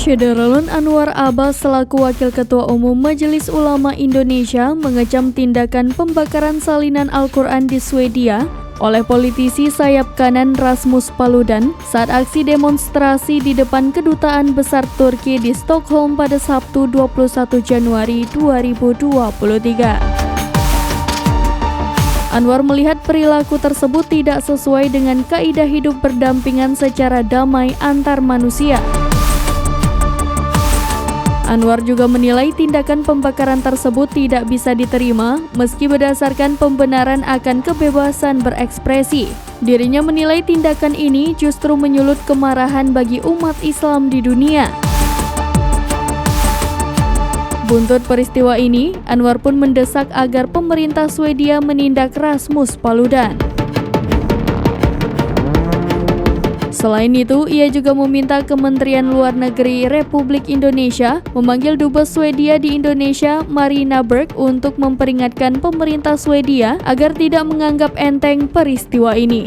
Syederalun Anwar Abbas selaku Wakil Ketua Umum Majelis Ulama Indonesia mengecam tindakan pembakaran salinan Al-Quran di Swedia oleh politisi sayap kanan Rasmus Paludan saat aksi demonstrasi di depan Kedutaan Besar Turki di Stockholm pada Sabtu 21 Januari 2023. Anwar melihat perilaku tersebut tidak sesuai dengan kaidah hidup berdampingan secara damai antar manusia. Anwar juga menilai tindakan pembakaran tersebut tidak bisa diterima meski berdasarkan pembenaran akan kebebasan berekspresi. Dirinya menilai tindakan ini justru menyulut kemarahan bagi umat Islam di dunia. Buntut peristiwa ini, Anwar pun mendesak agar pemerintah Swedia menindak Rasmus Paludan. Selain itu, ia juga meminta Kementerian Luar Negeri Republik Indonesia memanggil Dubes Swedia di Indonesia, Marina Berg, untuk memperingatkan pemerintah Swedia agar tidak menganggap enteng peristiwa ini.